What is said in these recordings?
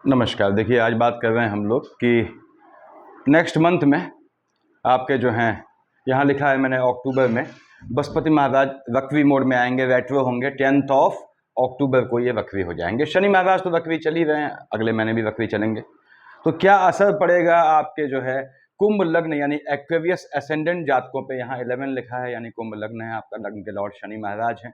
नमस्कार। देखिए, आज बात कर रहे हैं हम लोग कि नेक्स्ट मंथ में आपके जो हैं, यहाँ लिखा है मैंने अक्टूबर में बृहस्पति महाराज वक्री मोड में आएंगे, रेट्रो होंगे। 10 अक्टूबर को ये वक्री हो जाएंगे। शनि महाराज तो वक्री चल ही रहे हैं, अगले महीने भी वक्री चलेंगे। तो क्या असर पड़ेगा आपके जो है कुंभ लग्न यानी एक्वेरियस एसेंडेंट जातकों पे? यहाँ 11 लिखा है यानी कुंभ लग्न है आपका, लग्न के लॉर्ड शनि महाराज हैं।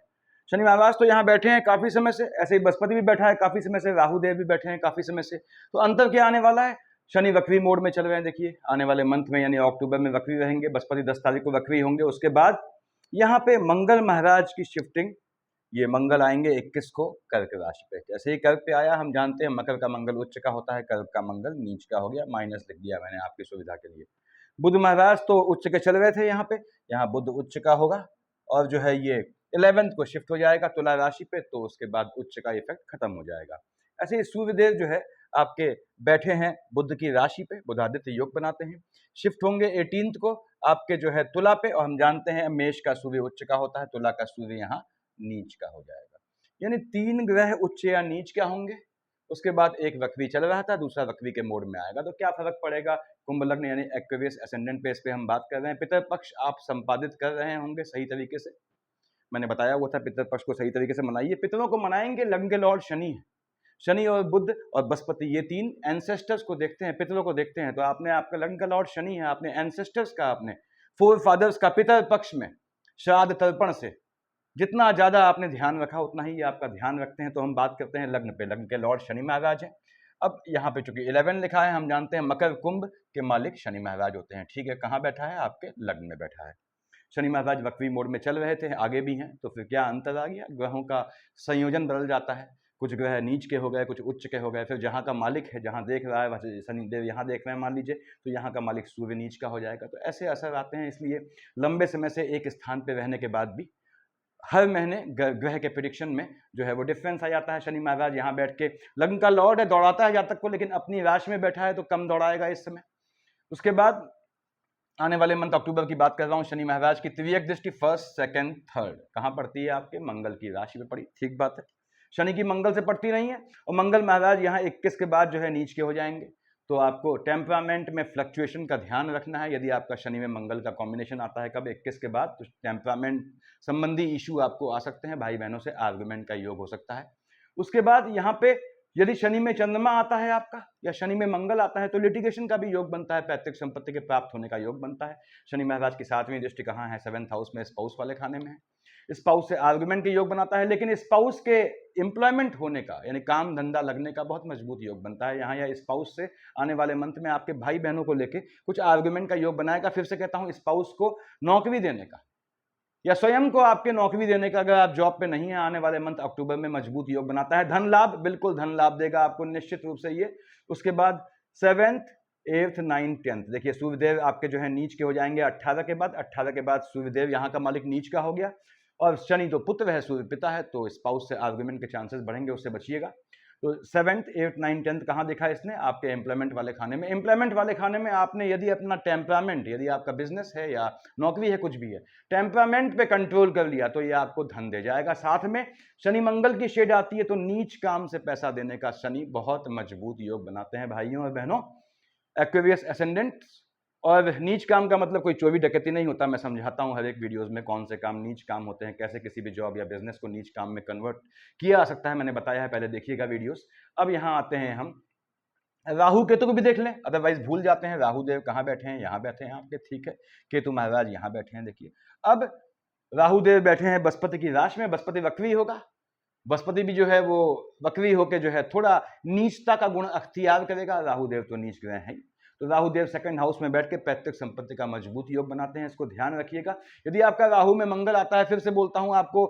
शनि महाराज तो यहाँ बैठे हैं काफी समय से, ऐसे ही बृहस्पति भी बैठा है काफी समय से, राहु देव भी बैठे हैं काफी समय से। तो अंतर क्या आने वाला है? शनि वक्री मोड में चल रहे हैं। देखिए, आने वाले मंथ में यानी अक्टूबर में वक्री रहेंगे, बृहस्पति 10 तारीख को वक्री होंगे। उसके बाद यहाँ पे मंगल महाराज की शिफ्टिंग, ये मंगल आएंगे 21 को कर्क राशि पे। जैसे ही कर्क पे आया, हम जानते हैं मकर का मंगल उच्च का होता है, कर्क का मंगल नीच का हो गया, माइनस लिख दिया मैंने आपकी सुविधा के लिए। बुध महाराज तो उच्च के चल रहे थे यहाँ पे, यहाँ बुध उच्च का होगा और जो है ये 11 को शिफ्ट हो जाएगा तुला राशि पे, तो उसके बाद उच्च का इफेक्ट खत्म हो जाएगा। ऐसे ही सूर्यदेव जो है आपके बैठे हैं बुध की राशि पे, बुधादित्य योग बनाते हैं, शिफ्ट होंगे 18 को आपके जो है तुला पे। और हम जानते हैं मेष का सूर्य उच्च का होता है, तुला का सूर्य यहाँ नीच का हो जाएगा। यानी 3 ग्रह उच्च या नीच क्या होंगे। उसके बाद एक वक्री चल रहा था, दूसरा वक्री के मोड में आएगा। तो क्या फर्क पड़ेगा कुंभ लग्न यानी एक्वेरियस एसेंडेंट पे? इस पे हम बात कर रहे हैं। पितर पक्ष आप संपादित कर रहे होंगे सही तरीके से, मैंने बताया हुआ था पितर पक्ष को सही तरीके से मनाइए। पितरों को मनाएंगे, लग्न के लॉर्ड शनि है, शनि और बुध और बृहस्पति, ये 3 एंसेस्टर्स को देखते हैं, पितरों को देखते हैं। तो आपने, आपका लग्न का लॉर्ड शनि है, आपने एंसेस्टर्स का, आपने फोर फादर्स का पितर पक्ष में श्राद्ध तर्पण से जितना ज्यादा आपने ध्यान रखा उतना ही आपका ध्यान रखते हैं। तो हम बात करते हैं लग्न पे, लग्न के लॉर्ड शनि महाराज हैं। अब यहाँ पे चूंकि 11 लिखा है, हम जानते हैं मकर कुंभ के मालिक शनि महाराज होते हैं। ठीक है, कहाँ बैठा है? आपके लग्न में बैठा है। शनि महाराज वक्री मोड में चल रहे थे, आगे भी हैं, तो फिर क्या अंतर आ गया? ग्रहों का संयोजन बदल जाता है, कुछ ग्रह नीच के हो गए, कुछ उच्च के हो गए। फिर जहाँ का मालिक है, जहाँ देख रहा है, वैसे शनिदेव यहाँ देख रहे हैं मान लीजिए, तो यहाँ का मालिक सूर्य नीच का हो जाएगा। तो ऐसे असर आते हैं। इसलिए लंबे समय से एक स्थान पर रहने के बाद भी हर महीने ग्रह के प्रिडिक्शन में जो है वो डिफरेंस आ जाता है। शनि महाराज यहाँ बैठ के, लग्न का लॉर्ड है, दौड़ाता है जातक को, लेकिन अपनी राशि में बैठा है तो कम दौड़ाएगा इस समय। उसके बाद आने वाले मंथ अक्टूबर की बात कर रहा हूँ, शनि महाराज की तिर्यक दृष्टि फर्स्ट, सेकंड, थर्ड कहाँ पड़ती है? आपके मंगल की राशि में पड़ी। ठीक बात है, शनि की मंगल से पड़ती नहीं है। और मंगल महाराज यहाँ 21 के बाद जो है नीच के हो जाएंगे। तो आपको टेम्परामेंट में फ्लक्चुएशन का ध्यान रखना है। यदि आपका शनि में मंगल का कॉम्बिनेशन आता है कब? 21 के बाद, तो टेम्परामेंट संबंधी इशू आपको आ सकते हैं, भाई बहनों से आर्गुमेंट का योग हो सकता है। उसके बाद यहाँ पे यदि शनि में चंद्रमा आता है आपका, या शनि में मंगल आता है, तो लिटिगेशन का भी योग बनता है, पैतृक संपत्ति के प्राप्त होने का योग बनता है। शनि महाराज की 7वीं दृष्टि कहाँ है? 7th हाउस में, स्पाउस वाले खाने में है। स्पाउस से आर्गुमेंट के योग बनाता है, लेकिन स्पाउस के एम्प्लॉयमेंट होने का यानी काम धंधा लगने का बहुत मजबूत योग बनता है यहाँ। या स्पाउस से आने वाले मंथ में आपके भाई बहनों को लेके कुछ आर्गुमेंट का योग बनाएगा। फिर से कहता हूँ, स्पाउस को नौकरी देने का या स्वयं को आपके नौकरी देने का, अगर आप जॉब पे नहीं है, आने वाले मंथ अक्टूबर में मजबूत योग बनाता है। धन लाभ, बिल्कुल धन लाभ देगा आपको निश्चित रूप से ये। उसके बाद 7th, 8th, 9th, 10th, देखिए सूर्यदेव आपके जो है नीच के हो जाएंगे 18 के बाद। 18 के बाद सूर्यदेव यहाँ का मालिक नीच का हो गया, और शनि तो पुत्र है, सूर्य पिता है, तो स्पाउस से आर्गुमेंट के चांसेस बढ़ेंगे, उससे बचिएगा। तो 7th, 8th, 9th, 10th कहाँ देखा इसने? आपके एम्प्लॉयमेंट वाले खाने में। एम्प्लॉयमेंट वाले खाने में आपने यदि अपना टेम्परामेंट, यदि आपका बिजनेस है या नौकरी है, कुछ भी है, टेम्परामेंट पे कंट्रोल कर लिया तो ये आपको धन दे जाएगा। साथ में शनि मंगल की शेड आती है, तो नीच काम से पैसा देने का शनि बहुत मजबूत योग बनाते हैं भाइयों और बहनों। एक्वेरियस एसेंडेंट, और नीच काम का मतलब कोई चोरी डकैती नहीं होता। मैं समझाता हूं हर एक वीडियोस में कौन से काम नीच काम होते हैं, कैसे किसी भी जॉब या बिजनेस को नीच काम में कन्वर्ट किया जा सकता है, मैंने बताया है, पहले देखिएगा वीडियोस। अब यहां आते हैं हम, राहु केतु को भी देख लें, अदरवाइज भूल जाते हैं। राहु देव कहाँ बैठे हैं? यहाँ बैठे हैं आपके, ठीक है। केतु महाराज यहाँ बैठे हैं, देखिए। अब राहु देव बैठे हैं बृहस्पति की राशि में, बृहस्पति वक्री होगा। बृहस्पति भी जो है वो वक्री होकर जो है थोड़ा नीचता का गुण अख्तियार करेगा। राहु देव तो नीच ग्रह हैं, तो राहु देव 2nd हाउस में बैठ के पैतृक संपत्ति का मजबूत योग बनाते हैं, इसको ध्यान रखिएगा। यदि आपका राहु में मंगल आता है, फिर से बोलता हूं आपको,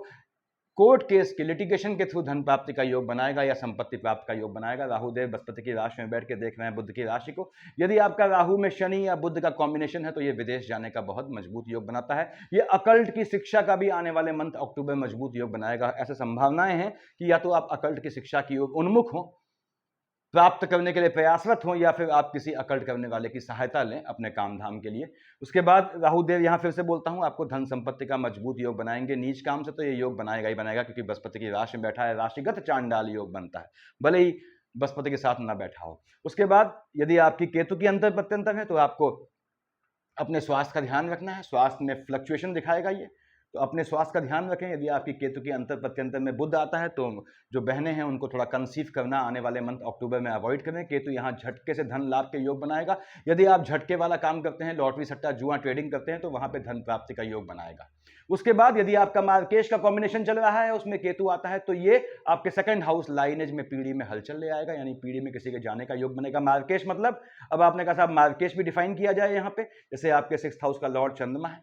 कोर्ट केस के लिटिगेशन के थ्रू धन प्राप्ति का योग बनाएगा या संपत्ति प्राप्त का योग बनाएगा। राहु देव बृहस्पति की राशि में बैठ के देख रहे हैं बुध की राशि को। यदि आपका राहु में शनि या बुध का कॉम्बिनेशन है, तो ये विदेश जाने का बहुत मजबूत योग बनाता है। ये अकल्ट की शिक्षा का भी आने वाले मंथ अक्टूबर में मजबूत योग बनाएगा। ऐसे संभावनाएं हैं कि या तो आप अकल्ट की शिक्षा की ओर उन्मुख हो, प्राप्त करने के लिए प्रयासरत हो, या फिर आप किसी अकल्ट करने वाले की सहायता लें अपने काम धाम के लिए। उसके बाद राहु देव यहाँ फिर से बोलता हूँ आपको धन संपत्ति का मजबूत योग बनाएंगे। नीच काम से तो ये योग बनाएगा ही बनाएगा, क्योंकि बृहस्पति की राशि में बैठा है, राशिगत चांडाल योग बनता है। भले ही बृहस्पति के साथ ना बैठा हो। उसके बाद यदि आपकी केतु की अंतर प्रत्यंतर है तो आपको अपने स्वास्थ्य का ध्यान रखना है। स्वास्थ्य में फ्लक्चुएशन दिखाएगा ये, तो अपने स्वास्थ्य का ध्यान रखें। यदि आपकी केतु की अंतर प्रत्यंतर में बुध आता है तो जो बहनें हैं उनको थोड़ा कंसीव करना आने वाले मंथ अक्टूबर में अवॉइड करें। केतु यहाँ झटके से धन लाभ के योग बनाएगा। यदि आप झटके वाला काम करते हैं, लॉटरी सट्टा जुआ ट्रेडिंग करते हैं, तो वहां पे धन प्राप्ति का योग बनाएगा। उसके बाद यदि आपका मार्केश का कॉम्बिनेशन चल रहा है, उसमें केतु आता है, तो ये आपके सेकंड हाउस लाइनेज में पीढ़ी में हलचल ले आएगा, यानी पीढ़ी में किसी के जाने का योग बनेगा। मार्केश मतलब, अब आपने कहा साहब मार्केश भी डिफाइन किया जाए यहाँ पे, जैसे आपके 6th हाउस का लॉर्ड चंद्रमा है,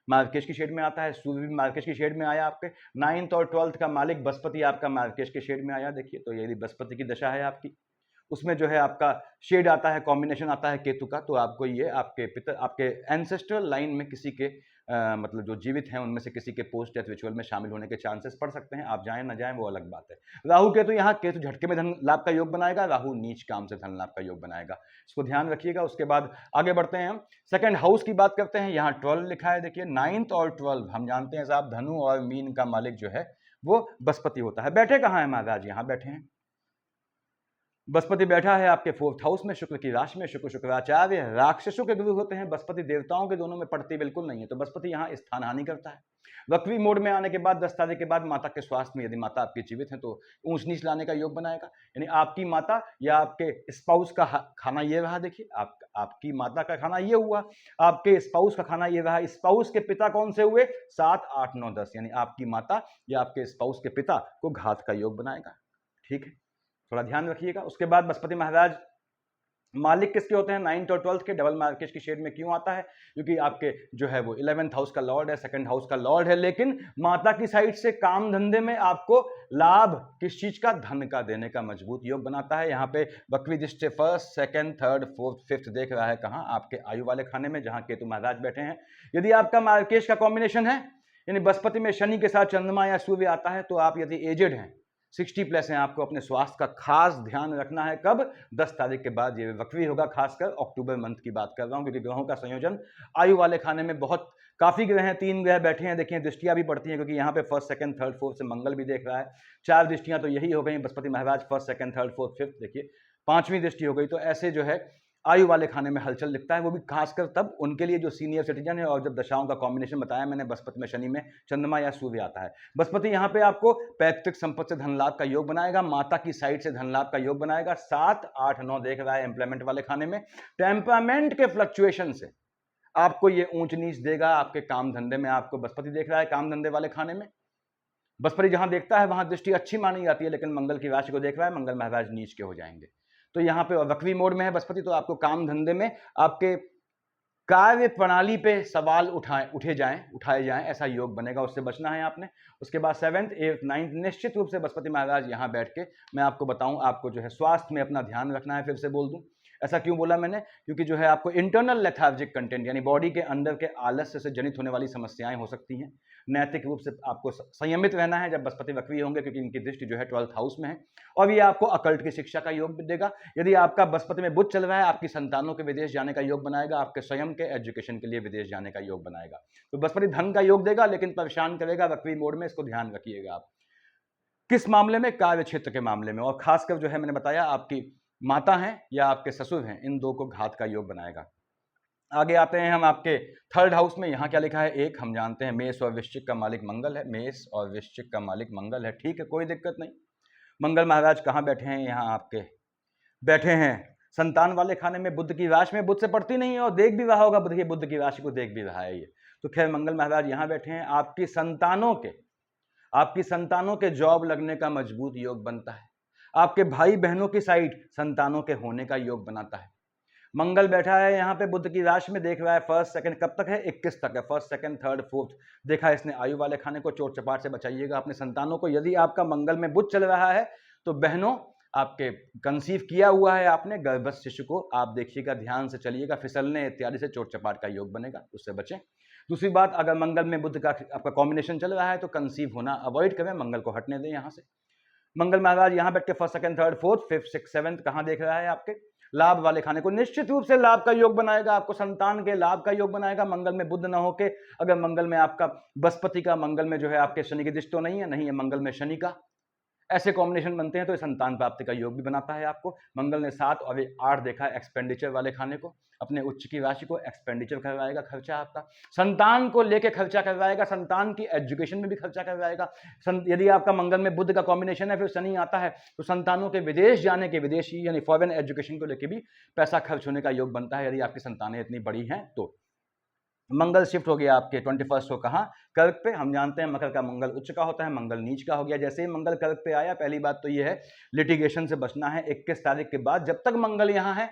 मार्केश की शेड में आता है। सूर्य भी मार्केश की शेड में आया आपके। 9th और 12th का मालिक बृहस्पति आपका मार्केश के शेड में आया। देखिए, तो यदि बृहस्पति की दशा है आपकी, उसमें जो है आपका शेड आता है, कॉम्बिनेशन आता है केतु का, तो आपको ये आपके एंसेस्ट्रल लाइन में किसी के मतलब जो जीवित हैं उनमें से किसी के पोस्ट डेथ रिचुअल में शामिल होने के चांसेस पड़ सकते हैं। आप जाएं ना जाएं वो अलग बात है। राहु केतु, यहाँ केतु झटके में धन लाभ का योग बनाएगा, राहु नीच काम से धन लाभ का योग बनाएगा, इसको ध्यान रखिएगा। उसके बाद आगे बढ़ते हैं हम, सेकंड हाउस की बात करते हैं। यहाँ 12 लिखा है, देखिए 9th और 12 हम जानते हैं साहब, धनु और मीन का मालिक जो है वो बृहस्पति होता है। बैठे कहाँ है महाराज? यहाँ बैठे हैं। बृहस्पति बैठा है आपके 4th हाउस में, शुक्र की राशि में। शुक्र शुक्राचार्य राक्षसों के गुरु होते हैं, बृहस्पति देवताओं के दोनों में पड़ती बिल्कुल नहीं है। तो बृहस्पति यहाँ स्थान हानि करता है। वक्री मोड में आने के बाद 10 तारीख के बाद माता के स्वास्थ्य में, यदि माता आपकी जीवित है, तो ऊंच नीच लाने का योग बनाएगा। यानी आपकी माता या आपके स्पाउस का खाना ये रहा। देखिए, आपकी माता का खाना ये हुआ, आपके स्पाउस का खाना ये रहा। स्पाउस के पिता कौन से हुए? 7, 8, 9, 10, यानी आपकी माता या आपके स्पाउस के पिता को घात का योग बनाएगा। ठीक है, थोड़ा ध्यान रखिएगा। उसके बाद बृहस्पति महाराज मालिक किसके होते हैं? 9th और 12th के। डबल मार्केश की शेड में क्यों आता है? क्योंकि आपके जो है वो 11th हाउस का लॉर्ड है, सेकंड हाउस का लॉर्ड है, लेकिन माता की साइड से काम धंधे में आपको लाभ किस चीज का? धन का देने का मजबूत योग बनाता है। यहाँ पे वक्री दृष्टि 1st, 2nd, 3rd, 4th, 5th देख रहा है कहाँ? आपके आयु वाले खाने में, जहां केतु महाराज बैठे हैं। यदि आपका मार्केश का कॉम्बिनेशन है, यानी बृहस्पति में शनि के साथ चंद्रमा या सूर्य आता है, तो आप यदि एजेड हैं, 60+ हैं, आपको अपने स्वास्थ्य का खास ध्यान रखना है। कब? 10 तारीख के बाद ये वक्री होगा, खासकर अक्टूबर मंथ की बात कर रहा हूं, क्योंकि ग्रहों का संयोजन आयु वाले खाने में बहुत काफी ग्रह हैं, 3 ग्रह बैठे हैं। देखिए, दृष्टियां भी पड़ती हैं, क्योंकि यहाँ पे 1st, 2nd, 3rd, 4th से मंगल भी देख रहा है। 4 दृष्टियां तो यही हो गई, बृहस्पति महाराज 1st, 2nd, 3rd, 4th, 5th। देखिए, 5वीं दृष्टि हो गई। तो ऐसे जो है आयु वाले खाने में हलचल दिखता है, वो भी खासकर तब उनके लिए जो सीनियर सिटीजन है। और जब दशाओं का कॉम्बिनेशन बताया मैंने, बृहस्पति में शनि में चंद्रमा या सूर्य आता है। बृहस्पति यहाँ पे आपको पैतृक संपत्ति से धन लाभ का योग बनाएगा, माता की साइड से धन लाभ का योग बनाएगा। 7, 8, 9 देख रहा है एम्प्लॉयमेंट वाले खाने में। टेम्परामेंट के फ्लक्चुएशन से आपको ये ऊंच नीच देगा। आपके काम धंधे में आपको बृहस्पति देख रहा है, काम धंधे वाले खाने में। बृहस्पति जहां देखता है वहां दृष्टि अच्छी मानी जाती है, लेकिन मंगल की राशि को देख रहा है, मंगल महाराज नीच के हो जाएंगे। तो यहाँ पे वक्री मोड में है बृहस्पति, तो आपको काम धंधे में आपके कार्य प्रणाली पे सवाल उठाए जाएं, ऐसा योग बनेगा, उससे बचना है आपने। उसके बाद 7th, 8th, 9th निश्चित रूप से बृहस्पति महाराज यहाँ बैठ के मैं आपको बताऊं, आपको जो है स्वास्थ्य में अपना ध्यान रखना है। फिर से बोल दूं, ऐसा क्यों बोला मैंने? क्योंकि जो है आपको इंटरनल लेथार्जिक कंटेंट, यानी बॉडी के अंदर के आलस्य से जनित होने वाली समस्याएं हो सकती हैं। नैतिक रूप से आपको संयमित रहना है जब बृहस्पति वक्री होंगे, क्योंकि इनकी दृष्टि जो है 12th हाउस में है, और ये आपको अकल्ट की शिक्षा का योग देगा। यदि आपका बृहस्पति में बुध चल रहा है, आपकी संतानों के विदेश जाने का योग बनाएगा, आपके स्वयं के एजुकेशन के लिए विदेश जाने का योग बनाएगा। तो बृहस्पति धन का योग देगा, लेकिन परेशान करेगा वक्री मोड में, इसको ध्यान रखिएगा आप। किस मामले में? कार्य क्षेत्र के मामले में। और खासकर जो है मैंने बताया, आपकी माता हैं या आपके ससुर हैं, इन दो को घात का योग बनाएगा। आगे आते हैं हम आपके 3rd हाउस में। यहाँ क्या लिखा है? 1 हम जानते हैं, मेष और वृश्चिक का मालिक मंगल है। मेष और वृश्चिक का मालिक मंगल है, ठीक है, कोई दिक्कत नहीं। मंगल महाराज कहाँ बैठे हैं? यहाँ आपके बैठे हैं संतान वाले खाने में, बुध की राशि में। बुध से पड़ती नहीं है और देख भी रहा होगा, बुध की राशि को देख भी रहा है ये। तो खैर मंगल महाराज यहाँ बैठे हैं। आपकी संतानों के जॉब लगने का मजबूत योग बनता है। आपके भाई बहनों की साइड संतानों के होने का योग बनाता है। मंगल बैठा है यहाँ पे बुध की राशि में, देख रहा है 1st, 2nd, कब तक है? 21 तक है। 1st, 2nd, 3rd, 4th देखा है इसने। आयु वाले खाने को चोट चपाट से बचाइएगा अपने संतानों को। यदि आपका मंगल में बुध चल रहा है, तो बहनों आपके कंसीव किया हुआ है आपने, गर्भस्थ शिशु को आप देखिएगा, ध्यान से चलिएगा, फिसलने इत्यादि से चोट चपाट का योग बनेगा, उससे बचें। दूसरी बात, अगर मंगल में बुध का आपका कॉम्बिनेशन चल रहा है, तो कंसीव होना अवॉइड करें, मंगल को हटने दें यहाँ से। मंगल महाराज यहाँ बैठ के 1st, 2nd, 3rd, 4th, 5th, 6th, 7th कहाँ देख रहा है? आपके लाभ वाले खाने को। निश्चित रूप से लाभ का योग बनाएगा, आपको संतान के लाभ का योग बनाएगा। मंगल में बुध ना होके, अगर मंगल में आपका बृहस्पति का, मंगल में जो है आपके शनि की दृष्टि तो नहीं है, मंगल में शनि का ऐसे कॉम्बिनेशन बनते हैं तो ये संतान प्राप्ति का योग भी बनाता है आपको। मंगल ने 7 और 8 देखा है एक्सपेंडिचर वाले खाने को, अपने उच्च की राशि को एक्सपेंडिचर करवाएगा, खर्चा आपका संतान को लेके खर्चा करवाएगा, संतान की एजुकेशन में भी खर्चा करवाएगा। यदि आपका मंगल में बुध का कॉम्बिनेशन है, फिर शनि आता है, तो संतानों के विदेश जाने के, विदेशी यानी फॉरेन एजुकेशन को लेकर भी पैसा खर्च होने का योग बनता है, यदि आपकी संतानें इतनी बड़ी हैं तो। मंगल शिफ्ट हो गया आपके 21 को, कहाँ, कर्क पे। हम जानते हैं मकर का मंगल उच्च का होता है, मंगल नीच का हो गया। जैसे ही मंगल कर्क पे आया, पहली बात तो ये है लिटिगेशन से बचना है 21 तारीख के बाद। जब तक मंगल यहाँ है,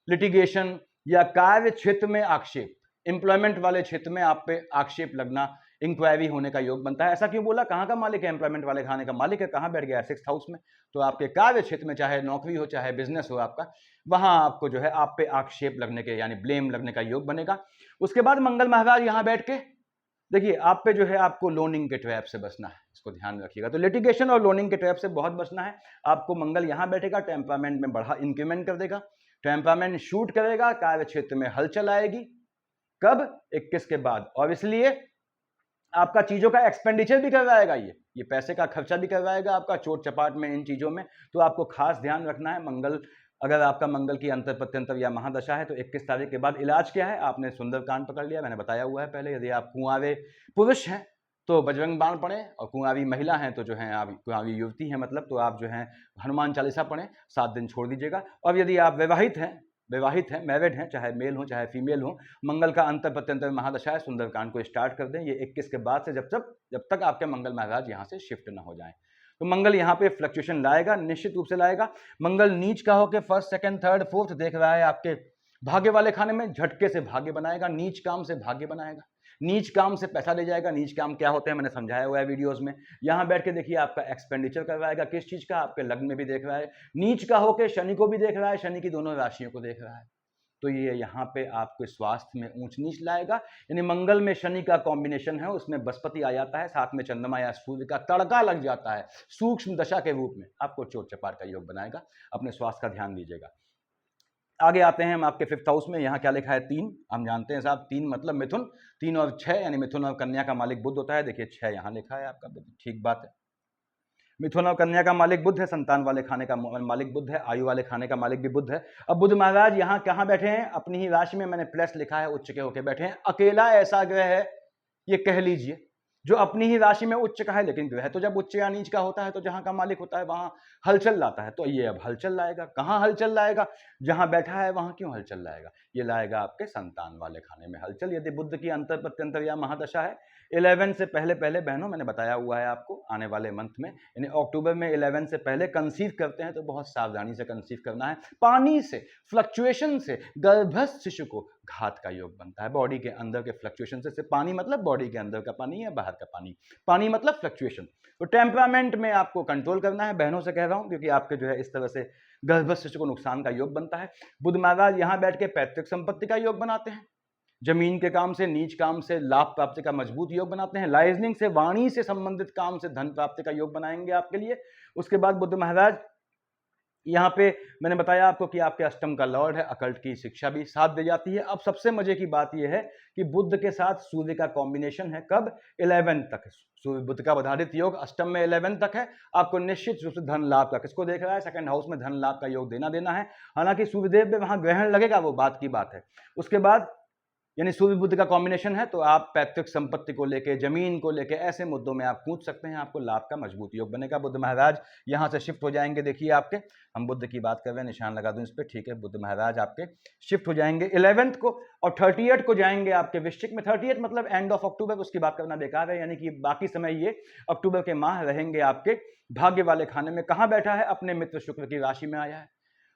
लिटिगेशन या कार्य क्षेत्र में आक्षेप, एम्प्लॉयमेंट वाले क्षेत्र में आप पे आक्षेप लगना, इंक्वायरी होने का योग बनता है। ऐसा क्यों बोला, कहाँ का मालिक है, एम्प्लॉयमेंट वाले खाने का मालिक है, कहाँ बैठ गया है, 6th हाउस में। तो आपके कार्य क्षेत्र में, चाहे नौकरी हो चाहे बिजनेस हो आपका, वहां आपको जो है आप पे आक्षेप लगने के यानी ब्लेम लगने का योग बनेगा। उसके बाद मंगल महाराज यहां बैठ के देखिए आप पे जो है आपको लोनिंग के ट्रैप से बचना है, इसको ध्यान रखिएगा। तो लिटिगेशन और लोनिंग के ट्रैप से बहुत बचना है आपको। मंगल यहां बैठेगा, टेम्परामेंट में बढ़ा इंक्रीमेंट कर देगा, टेम्परामेंट शूट करेगा, कार्य क्षेत्र में हलचल आएगी। कब, 21 के बाद। और इसलिए आपका चीजों का एक्सपेंडिचर भी करवाएगा, ये पैसे का खर्चा भी करवाएगा आपका चोट चपाट में, इन चीजों में। तो आपको खास ध्यान रखना है। मंगल, अगर आपका मंगल की अंतर प्रत्यंतर या महादशा है तो 21 तारीख के बाद इलाज क्या है, आपने सुंदरकांड पकड़ लिया, मैंने बताया हुआ है पहले। यदि आप कुंवारे पुरुष हैं तो बजरंग बाण पढ़ें, और कुंवारी महिला हैं तो जो है आप, कुंवारी युवती हैं मतलब, तो आप जो है हनुमान चालीसा पढ़ें, 7 दिन छोड़ दीजिएगा। और यदि आप विवाहित हैं, मैरिड हैं, चाहे मेल हो चाहे फीमेल हो, मंगल का अंतर प्रत्यंतर महादशा है, सुंदरकांड को स्टार्ट कर दें। ये 21 के बाद से, जब तक आपके मंगल महाराज यहाँ से शिफ्ट ना हो जाएं। तो मंगल यहाँ पे फ्लक्चुएशन लाएगा, निश्चित रूप से लाएगा। मंगल नीच का होकर 1st, 2nd, 3rd, 4th देख रहा है आपके भाग्य वाले खाने में, झटके से भाग्य बनाएगा, नीच काम से भाग्य बनाएगा, नीच काम से पैसा ले जाएगा। नीच काम क्या होते हैं मैंने समझाया हुआ है वीडियोस में। यहां बैठ के देखिए आपका एक्सपेंडिचर करवाएगा, किस चीज का, आपके लग्न में भी देख रहा है, नीच का होकर शनि को भी देख रहा है, शनि की दोनों राशियों को देख रहा है। तो ये यहाँ पे आपके स्वास्थ्य में ऊंच नीच लाएगा। यानी मंगल में शनि का कॉम्बिनेशन है, उसमें बृहस्पति आ जाता है, साथ में चंद्रमा या सूर्य का तड़का लग जाता है सूक्ष्म दशा के रूप में, आपको चोट चपाट का योग बनाएगा। अपने स्वास्थ्य का ध्यान दीजिएगा। आगे आते हैं हम आपके 5th हाउस में। यहाँ क्या लिखा है, 3। हम जानते हैं साहब 3 मतलब मिथुन, 3 और 6 यानी मिथुन और कन्या का मालिक बुध होता है। देखिए 6 यहाँ लिखा है आपका, ठीक बात है। मिथुन और कन्या का मालिक बुध है, संतान वाले खाने का मालिक बुध है, आयु वाले खाने का मालिक भी बुध है। अब बुध महाराज यहाँ कहाँ बैठे हैं, अपनी ही राशि में, मैंने प्लस लिखा है, उच्च के होके बैठे हैं। अकेला ऐसा ग्रह है, ये कह लीजिए, जो अपनी ही राशि में उच्च का है, लेकिन ग्रह तो जब उच्च या नीच का होता है तो जहां का मालिक होता है वहां हलचल लाता है। तो ये अब हलचल लाएगा, कहां हलचल लाएगा, जहां बैठा है वहां क्यों हलचल लाएगा, ये लाएगा आपके संतान वाले खाने में हलचल। यदि बुध की अंतर प्रत्यंतर या महादशा है, 11 से पहले बहनों, मैंने बताया हुआ है आपको, आने वाले मंथ में यानी अक्टूबर में 11 से पहले कंसीव करते हैं तो बहुत सावधानी से कंसीव करना है। पानी से, फ्लक्चुएशन से गर्भस्थ शिशु को घात का योग बनता है। बॉडी के अंदर के फ्लक्चुएशन से पानी मतलब बॉडी के अंदर का पानी या बाहर का पानी, पानी मतलब फ्लक्चुएशन। तो टेम्परामेंट में आपको कंट्रोल करना है, बहनों से कह रहा हूं, क्योंकि आपके जो है इस तरह से गर्भस्थ शिशु को नुकसान का योग बनता है। बुध महाराज यहां बैठ के पैतृक संपत्ति का योग बनाते हैं, जमीन के काम से, नीच काम से लाभ प्राप्ति का मजबूत योग बनाते हैं, लाइजनिंग से, वाणी से संबंधित काम से धन प्राप्ति का योग बनाएंगे आपके लिए। उसके बाद बुध महाराज यहाँ पे मैंने बताया आपको कि आपके अष्टम का लॉर्ड है, अकल्ट की शिक्षा भी साथ दे जाती है। अब सबसे मजे की बात यह है कि बुध के साथ सूर्य का कॉम्बिनेशन है, कब, 11 तक। सूर्य बुध का बधादित योग अष्टम में 11 तक है। आपको निश्चित रूप से धन लाभ का, किसको देख रहा है, 2nd हाउस में धन लाभ का योग देना है। हालांकि सूर्यदेव में वहां ग्रहण लगेगा, वो बात की बात है। उसके बाद यानी सूर्य बुध का कॉम्बिनेशन है, तो आप पैतृक संपत्ति को लेके, जमीन को लेके, ऐसे मुद्दों में आप पूछ सकते हैं, आपको लाभ का मजबूत योग बनेगा। बुध महाराज यहां से शिफ्ट हो जाएंगे, देखिए आपके, हम बुध की बात कर रहे हैं, निशान लगा दूं इस पर, ठीक है। बुध महाराज आपके शिफ्ट हो जाएंगे 11 को, और 30 को जाएंगे आपके वृश्चिक में। 30 मतलब एंड ऑफ अक्टूबर, उसकी बात करना बेकार है, यानी कि बाकी समय ये अक्टूबर के माह रहेंगे आपके भाग्य वाले खाने में। कहां बैठा है, अपने मित्र शुक्र की राशि में आया है।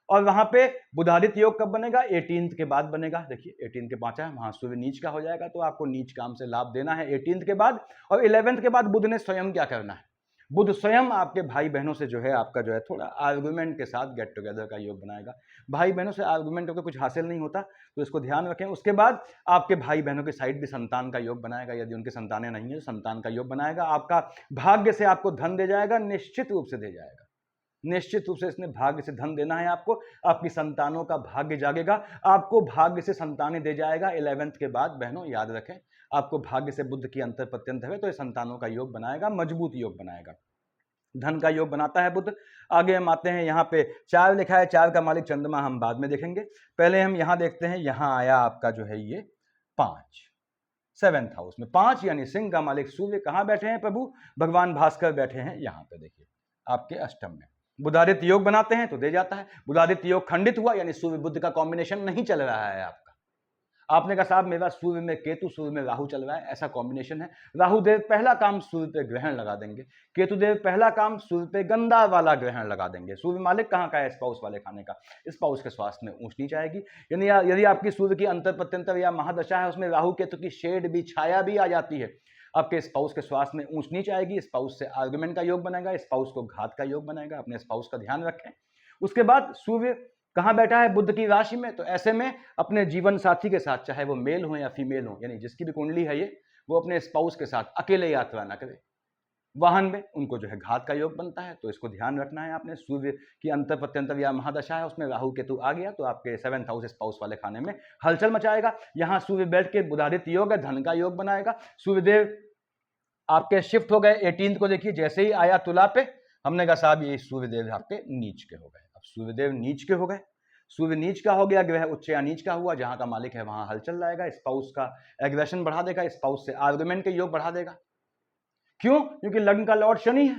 और वहां पे बुधादित्य योग कब बनेगा, 18 के बाद बनेगा। देखिए 18 के 5 है, वहां सूर्य नीच का हो जाएगा, तो आपको नीच काम से लाभ देना है 18 के बाद। और 11 के बाद बुध ने स्वयं क्या करना है, बुध स्वयं आपके भाई बहनों से जो है आपका जो है थोड़ा आर्गुमेंट के साथ गेट टुगेदर का योग बनाएगा। भाई बहनों से आर्गुमेंट होकर कुछ हासिल नहीं होता, तो इसको ध्यान रखें। उसके बाद आपके भाई बहनों की साइड भी संतान का योग बनाएगा, यदि उनकी संतानें नहीं है तो संतान का योग बनाएगा। आपका भाग्य से आपको धन दे जाएगा, निश्चित रूप से दे जाएगा, निश्चित रूप से इसने भाग्य से धन देना है आपको। आपकी संतानों का भाग्य जागेगा, आपको भाग्य से संतानें दे जाएगा 11 के बाद। बहनों याद रखें, आपको भाग्य से बुध की अंतर प्रत्यंत है तो ये संतानों का योग बनाएगा, मजबूत योग बनाएगा। धन का योग बनाता है बुध। आगे हम आते हैं, यहाँ पे 4 लिखा है, 4 का मालिक चंद्रमा हम बाद में देखेंगे। पहले हम यहाँ देखते हैं, यहाँ आया आपका जो है ये 5, 7th हाउस में 5, यानी सिंह का मालिक सूर्य कहाँ बैठे हैं प्रभु, भगवान भास्कर बैठे हैं यहाँ पे, देखिए आपके अष्टम में। बुधादित्य योग बनाते हैं तो दे जाता है। बुधादित्य योग खंडित हुआ, यानी सूर्य बुध का कॉम्बिनेशन नहीं चल रहा है आपका। आपने कहा साहब मेरे पास सूर्य में केतु, सूर्य में राहु चल रहा है, ऐसा कॉम्बिनेशन है। राहु देव पहला काम सूर्य पे ग्रहण लगा देंगे, केतु देव पहला काम सूर्य पे गंदा वाला ग्रहण लगा देंगे। सूर्य मालिक कहाँ का है, स्पाउस वाले खाने का। स्पाउस के स्वास्थ्य में ऊंच नीच आएगी। यानी यदि आपकी सूर्य की अंतर प्रत्यंतर या महादशा है, उसमें राहु केतु की शेड भी, छाया भी आ जाती है, आपके स्पाउस के स्वास्थ्य में ऊंच नीच आएगी। स्पाउस से आर्गुमेंट का योग बनेगा, स्पाउस को घात का योग बनेगा। अपने स्पाउस का ध्यान रखें। उसके बाद सूर्य कहाँ बैठा है, बुध की राशि में, तो ऐसे में अपने जीवन साथी के साथ, चाहे वो मेल हो या फीमेल हो, यानी जिसकी भी कुंडली है ये, वो अपने स्पाउस के साथ अकेले यात्रा ना करे। वाहन में उनको जो है घात का योग बनता है, तो इसको ध्यान रखना है आपने। सूर्य की अंतर प्रत्यंतर या महादशा है, उसमें राहु केतु आ गया तो आपके 7th हाउस स्पाउस वाले खाने में हलचल मचाएगा। यहाँ सूर्य बैठ के बुधादित्य योग है, धन का योग बनाएगा। सूर्यदेव आपके शिफ्ट हो गए 18 को, देखिए जैसे ही आया तुला पे, हमने कहा साहब ये सूर्यदेव आपके नीच के हो गए। अब सूर्यदेव नीच के हो गए, सूर्य नीच का हो गया, ग्रह उच्च या नीच का हुआ, जहां का मालिक है वहां हलचल लाएगा। स्पाउस का एग्रेशन बढ़ा देगा, स्पाउस से आर्गुमेंट के योग बढ़ा देगा। क्यों? क्योंकि लग्न का लॉर्ड शनि है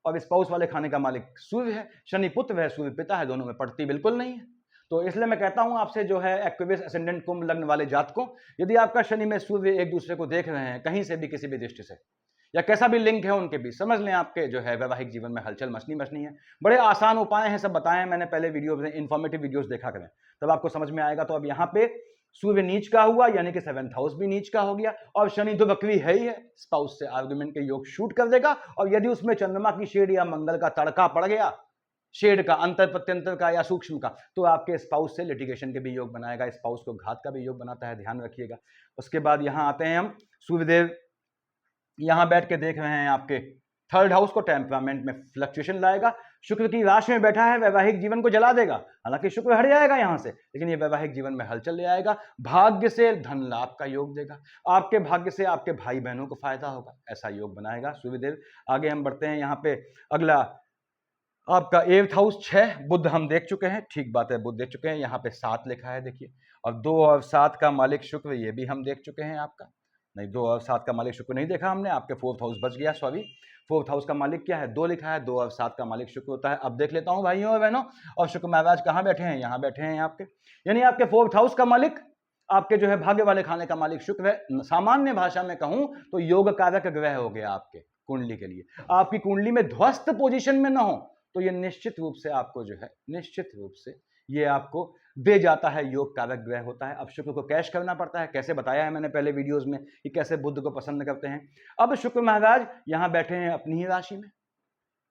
और स्पाउस वाले खाने का मालिक सूर्य है। शनि पुत्र है, सूर्य पिता है, दोनों में पड़ती बिल्कुल नहीं है। तो इसलिए मैं कहता हूं आपसे, जो है एक्वेरियस असेंडेंट कुंभ लग्न वाले जातकों, यदि आपका शनि में सूर्य एक दूसरे को देख रहे हैं कहीं से भी, किसी भी दृष्टि से, या कैसा भी लिंक है उनके बीच, समझ लें आपके जो है वैवाहिक जीवन में हलचल मचनी है। बड़े आसान उपाय हैं, सब बताए हैं मैंने पहले वीडियो में, इन्फॉर्मेटिव वीडियोस देखा करें तब आपको समझ में आएगा। तो अब यहाँ पे सूर्य नीच का हुआ, यानी कि 7th हाउस भी नीच का हो गया, और शनि तो वक्री है ही है, स्पाउस से आर्गुमेंट के योग शूट कर देगा। और यदि उसमें चंद्रमा की शेड या मंगल का तड़का पड़ गया, शेड का, अंतर प्रत्यंतर का या सूक्ष्म का, तो आपके स्पाउस से लिटिगेशन के भी योग बनाएगा। स्पाउस को घात का भी योग बनाता है, ध्यान रखिएगा। उसके बाद यहाँ आते हैं हम, सूर्यदेव यहां बैठ के देख रहे हैं आपके 3rd हाउस को, टेम्परामेंट में फ्लक्चुएशन लाएगा। शुक्र की राशि में बैठा है, वैवाहिक जीवन को जला देगा। हालांकि शुक्र हट जाएगा यहां से, लेकिन ये वैवाहिक जीवन में हलचल ले आएगा। भाग्य से धन लाभ का योग देगा, आपके भाग्य से आपके भाई बहनों को फायदा होगा, ऐसा योग बनाएगा सूर्यदेव। आगे हम बढ़ते हैं, यहाँ पे अगला आपका 8th हाउस 6, बुध हम देख चुके हैं, ठीक बात है, बुध देख चुके हैं। यहाँ पे 7 लिखा है, देखिए, और 2 और 7 का मालिक शुक्र, ये भी हम देख चुके हैं। आपका नहीं, 2 और 7 का मालिक शुक्र नहीं देखा हमने, आपके 4th हाउस बच गया, सॉरी। 4th हाउस का मालिक क्या है, 2 लिखा है, 2 और 7 का मालिक शुक्र होता है। अब देख लेता हूं भाइयों और बहनों, और शुक्र महाराज कहाँ बैठे हैं, यहाँ बैठे हैं आपके, यानी आपके 4th हाउस का मालिक, आपके जो है भाग्य वाले खाने का मालिक शुक्र है। सामान्य भाषा में कहूं तो योग कारक ग्रह हो गया आपके कुंडली के लिए। आपकी कुंडली में ध्वस्त पोजीशन में ना हो तो ये निश्चित रूप से आपको जो है, निश्चित रूप से ये आपको दे जाता है, योग कारक ग्रह होता है। अब शुक्र को कैश करना पड़ता है, कैसे बताया है मैंने पहले वीडियोस में कि कैसे बुध को पसंद करते हैं। अब शुक्र महाराज यहां बैठे हैं अपनी ही राशि में,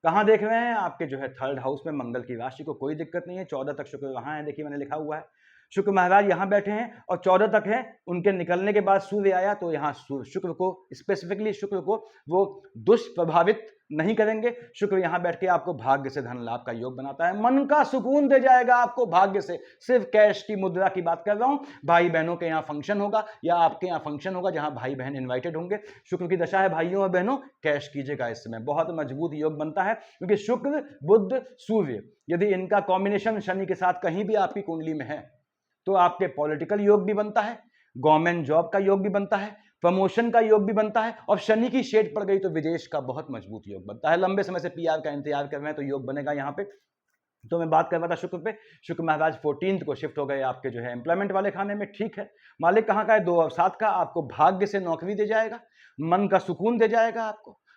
कहां देख रहे हैं, आपके जो है 3rd हाउस में, मंगल की राशि को, कोई दिक्कत नहीं है। 14 तक शुक्र वहां है, देखिए मैंने लिखा हुआ है, शुक्र महाराज यहां बैठे हैं और 14 तक है। उनके निकलने के बाद सूर्य आया, तो यहां शुक्र को, स्पेसिफिकली शुक्र को वो दुष्प्रभावित नहीं करेंगे। शुक्र यहां बैठ के आपको भाग्य से धन लाभ का योग बनाता है, मन का सुकून दे जाएगा आपको भाग्य से। सिर्फ कैश की मुद्रा की बात कर रहा हूं। भाई बहनों के यहाँ फंक्शन होगा या आपके यहाँ फंक्शन होगा जहां भाई बहन इन्वाइटेड होंगे, शुक्र की दशा है भाइयों और बहनों, कैश कीजिएगा। इस समय बहुत मजबूत योग बनता है, क्योंकि शुक्र बुध सूर्य यदि इनका कॉम्बिनेशन शनि के साथ कहीं भी आपकी कुंडली में है, तो आपके पॉलिटिकल योग भी बनता है, गवर्नमेंट जॉब का योग भी बनता है, प्रमोशन का योग भी बनता है, और शनि की शेड पड़ गई तो विदेश का बहुत मजबूत योग बनता है। लंबे समय से पीआर का इंतजार कर रहे हैं तो योग बनेगा यहाँ पे। तो मैं बात कर रहा था शुक्र पे, शुक्र महाराज 14th को शिफ्ट हो गए आपके जो है एम्प्लॉयमेंट वाले खाने में, ठीक है। मालिक कहाँ का है, 2 और 7 का, आपको भाग्य से नौकरी दे जाएगा, मन का सुकून दे जाएगा,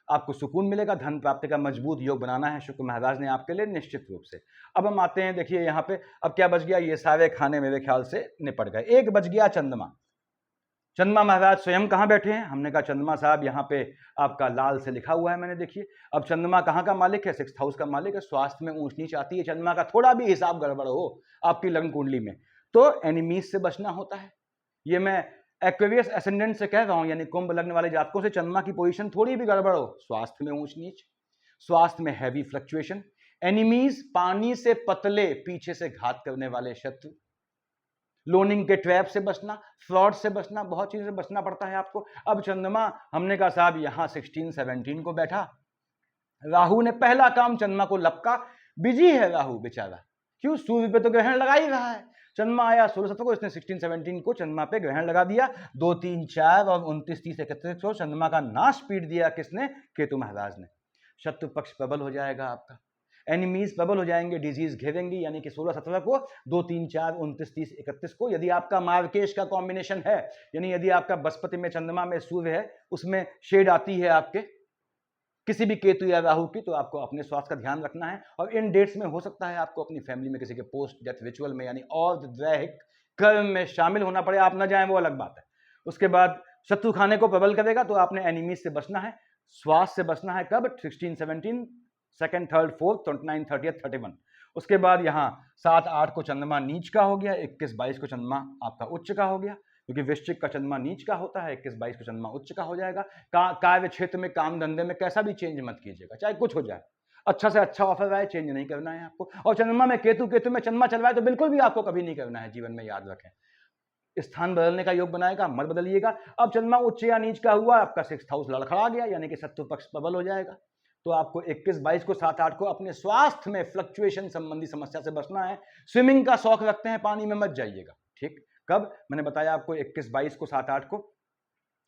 आपको सुकून मिलेगा, धन प्राप्ति का मजबूत योग बनाना है शुक्र महाराज ने आपके लिए निश्चित रूप से। अब हम आते हैं, देखिए यहाँ पे अब क्या बच गया, ये सारे खाने मेरे ख्याल से निपट गए। एक बच गया चंद्रमा। चंद्रमा महाराज स्वयं कहाँ बैठे हैं, हमने कहा चंद्रमा साहब यहाँ पे आपका लाल से लिखा हुआ है मैंने, देखिए। अब चंद्रमा कहाँ का मालिक है, 6th हाउस का मालिक है। स्वास्थ्य में ऊंच नीच आती है, चंद्रमा का थोड़ा भी हिसाब गड़बड़ हो आपकी लग्न कुंडली में तो एनिमीज से बचना होता है। ये मैं एक्वेरियस एसेंडेंट से कह रहा हूं, यानी कुंभ लग्न वाले जातकों से, चंद्रमा की पोजीशन थोड़ी भी गड़बड़ हो, स्वास्थ्य में ऊंच नीच, स्वास्थ्य में हैवी फ्लक्चुएशन, एनिमीज, पानी से पतले, पीछे से घात करने वाले शत्रु, लोनिंग के ट्रैप से बचना, फ्रॉड से बचना, बहुत चीजों से बचना पड़ता है आपको। अब चंद्रमा हमने कहा साहब यहां 16, 17 को बैठा, राहु ने पहला काम चंद्रमा को लपका, बिजी है राहु बेचारा, क्यों, सूर्य पे तो ग्रहण लगा ही रहा है। चंद्रमा आया 16-17 को, इसने 16-17 को चंद्रमा पे ग्रहण लगा दिया। 2, 3, 4 और 29, 30, 31 को चंद्रमा का नाश पीट दिया किसने, केतु महाराज ने। शत्रु पक्ष प्रबल हो जाएगा आपका, एनिमीज प्रबल हो जाएंगे, डिजीज घेरेंगी, यानी कि 16-17 को, 2, 3, 4, 29, 30, 31 को। यदि आपका मार्केश का कॉम्बिनेशन है, यानी यदि आपका बृहस्पति में चंद्रमा में सूर्य है, उसमें शेड आती है आपके किसी भी केतु या राहु की, तो आपको अपने स्वास्थ्य का ध्यान रखना है। और इन डेट्स में हो सकता है आपको अपनी फैमिली में किसी के पोस्ट डेथ रिचुअल में, यानी और दैहिक कर्म में शामिल होना पड़े, आप न जाएं वो अलग बात है। उसके बाद शत्रु खाने को प्रबल करेगा, तो आपने एनिमीज से बचना है, स्वास्थ्य से बचना है। कब, 16-17, 2nd, 3rd, 4th, 29, 30, 31। उसके बाद यहाँ 7-8 को चंद्रमा नीच का हो गया, 21-22 को चंद्रमा आपका उच्च का हो गया, क्योंकि वृश्चिक का चंद्रमा नीच का होता है, 21-22 को चंद्रमा उच्च का हो जाएगा। कार्य क्षेत्र में, काम धंधे में कैसा भी चेंज मत कीजिएगा, चाहे कुछ हो जाए, अच्छा से अच्छा ऑफर आए, चेंज नहीं करना है आपको। और चंद्रमा में केतु में चंद्रमा चल रहा है, तो बिल्कुल भी आपको कभी नहीं करना है जीवन में, याद रखें। स्थान बदलने का योग बनाएगा, मत बदलिएगा। अब चंद्रमा उच्च या नीच का हुआ, आपका 6th हाउस लड़खड़ा गया, यानी कि शत्रु पक्ष प्रबल हो जाएगा। तो आपको 21-22 को, 7-8 को अपने स्वास्थ्य में फ्लक्चुएशन संबंधी समस्या से बचना है। स्विमिंग का शौक रखते हैं, पानी में मत जाइएगा, ठीक। कब, मैंने बताया आपको 21-22 को, 7-8 को।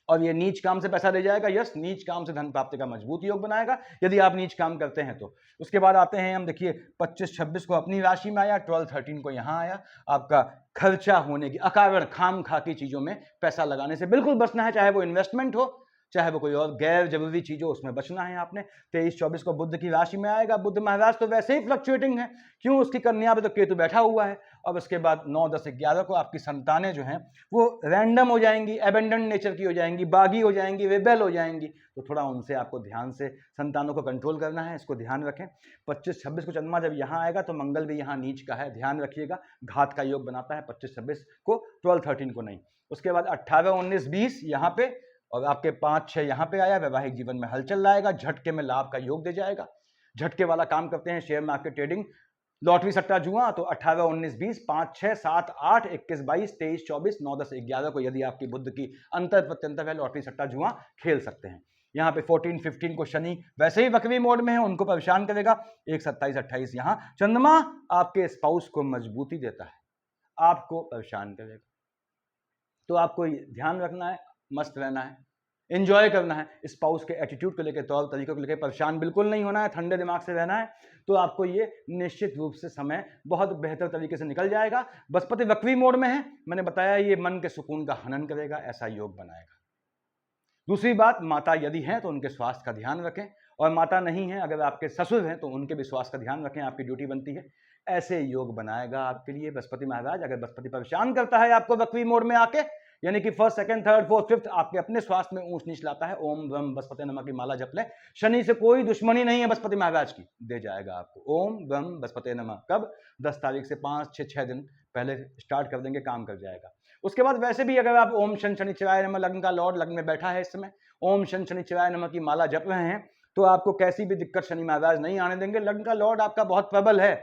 और ये नीच काम से पैसा दे जाएगा, यस, नीच काम से धन प्राप्ति का मजबूत योग बनाएगा, यदि आप नीच काम करते हैं तो। उसके बाद आते हैं हम, देखिए 25-26 को अपनी राशि में आया, 12-13 को यहाँ आया। आपका खर्चा होने की, अकारण खाम खा की चीजों में पैसा लगाने से बिल्कुल बचना है, चाहे वो इन्वेस्टमेंट हो, चाहे वो कोई और गैर जरूरी चीज हो, उसमें बचना है आपने। 23-24 को बुध की राशि में आएगा। बुध महाराज तो वैसे ही फ्लक्चुएटिंग है, क्यों, उसकी कन्या पे तो केतु बैठा हुआ है। अब उसके बाद 9, 10, 11 को आपकी संतानें जो हैं वो रैंडम हो जाएंगी, एबेंडन नेचर की हो जाएंगी, बागी हो जाएंगी, रेबेल हो जाएंगी, तो थोड़ा उनसे आपको ध्यान से संतानों को कंट्रोल करना है, इसको ध्यान रखें। 25-26 को चंद्रमा जब यहाँ आएगा, तो मंगल भी यहाँ नीच का है, ध्यान रखिएगा, घात का योग बनाता है 25-26 को, 12-13 को नहीं। उसके बाद 18-19-20 यहाँ पे, और आपके 5-6 यहाँ पे आया, वैवाहिक जीवन में हलचल लाएगा, झटके में लाभ का योग दे जाएगा। झटके वाला काम करते हैं, शेयर मार्केट, ट्रेडिंग, लॉटरी, सट्टा, जुआ, तो 18-19-20, 5, 6, 7, 8, 21-22, 23-24, 9, 10, 11 को यदि आपकी बुद्ध की अंतर प्रत्यंतर है, लॉटरी, सट्टा, जुआ खेल सकते हैं। यहाँ पे 14-15 को शनि वैसे ही वक्री मोड में है, उनको परेशान करेगा। 1-27-28 यहाँ चंद्रमा आपके स्पाउस को मजबूती देता है, आपको परेशान करेगा। तो आपको ध्यान रखना है, मस्त रहना है, एंजॉय करना है, स्पाउस के एटीट्यूड को लेकर, तौर तरीकों को लेकर परेशान बिल्कुल नहीं होना है, ठंडे दिमाग से रहना है। तो आपको ये निश्चित रूप से समय बहुत बेहतर तरीके से निकल जाएगा। बृहस्पति वक्री मोड में है, मैंने बताया ये मन के सुकून का हनन करेगा, ऐसा योग बनाएगा। दूसरी बात, माता यदि हैं तो उनके स्वास्थ्य का ध्यान रखें, और माता नहीं है, अगर आपके ससुर हैं तो उनके भी स्वास्थ्य का ध्यान रखें, आपकी ड्यूटी बनती है। ऐसे योग बनाएगा आपके लिए बृहस्पति महाराज। अगर बृहस्पति परेशान करता है आपको वक्री मोड में आके, यानी कि 1st, 2nd, 3rd, 4th, 5th आपके अपने स्वास्थ्य में ऊंच नीच लाता है, ओम ब्रह्म बृहस्पति नमः की माला जप लें। शनि से कोई दुश्मनी नहीं है बृहस्पति महाराज की, दे जाएगा आपको। ओम ब्रह्म बृहस्पति नमः कब, 10 तारीख से 5-6 दिन पहले स्टार्ट कर देंगे, काम कर जाएगा। उसके बाद वैसे भी अगर आप ओम शन शनिचराय नमः, लग्न का लॉर्ड लग्न में बैठा है इस समय, ओम शन शनिचराय नमः की माला जप रहे हैं, तो आपको कैसी भी दिक्कत शनि महाराज नहीं आने देंगे। लग्न का लॉर्ड आपका बहुत प्रबल है,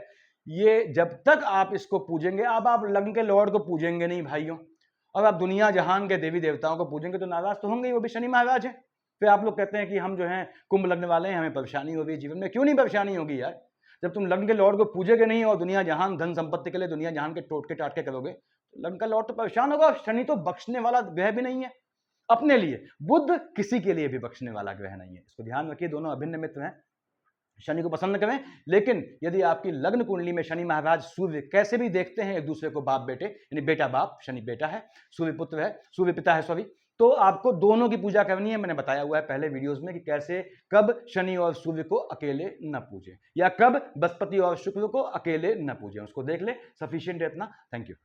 ये जब तक आप इसको पूजेंगे, अब आप लग्न के लॉर्ड को पूजेंगे नहीं भाइयों, और आप दुनिया जहान के देवी देवताओं को पूजेंगे तो नाराज तो होंगे, वो भी शनि महाराज है। फिर आप लोग कहते हैं कि हम जो हैं कुंभ लग्न वाले हैं, हमें परेशानी हो रही है जीवन में। क्यों नहीं परेशानी होगी यार, जब तुम लग्न के लॉर्ड को पूजेगे नहीं और दुनिया जहान धन संपत्ति के लिए दुनिया जहान के टोटके टाटके करोगे, तो लग्न का लॉर्ड तो परेशान होगा। शनि तो बख्शने वाला ग्रह भी नहीं है अपने लिए, बुध किसी के लिए भी बख्शने वाला ग्रह नहीं है, इसको ध्यान रखिए। दोनों अभिन्न मित्र हैं, शनि को पसंद करें। लेकिन यदि आपकी लग्न कुंडली में शनि महाराज सूर्य कैसे भी देखते हैं एक दूसरे को, बाप बेटे, यानी बेटा बाप, शनि बेटा है, सूर्य पुत्र है, सूर्य पिता है सॉरी, तो आपको दोनों की पूजा करनी है। मैंने बताया हुआ है पहले वीडियोस में कि कैसे, कब शनि और सूर्य को अकेले न पूजें, या कब बृहस्पति और शुक्र को अकेले न पूजें, उसको देख ले, सफिशिएंट है इतना। Thank you.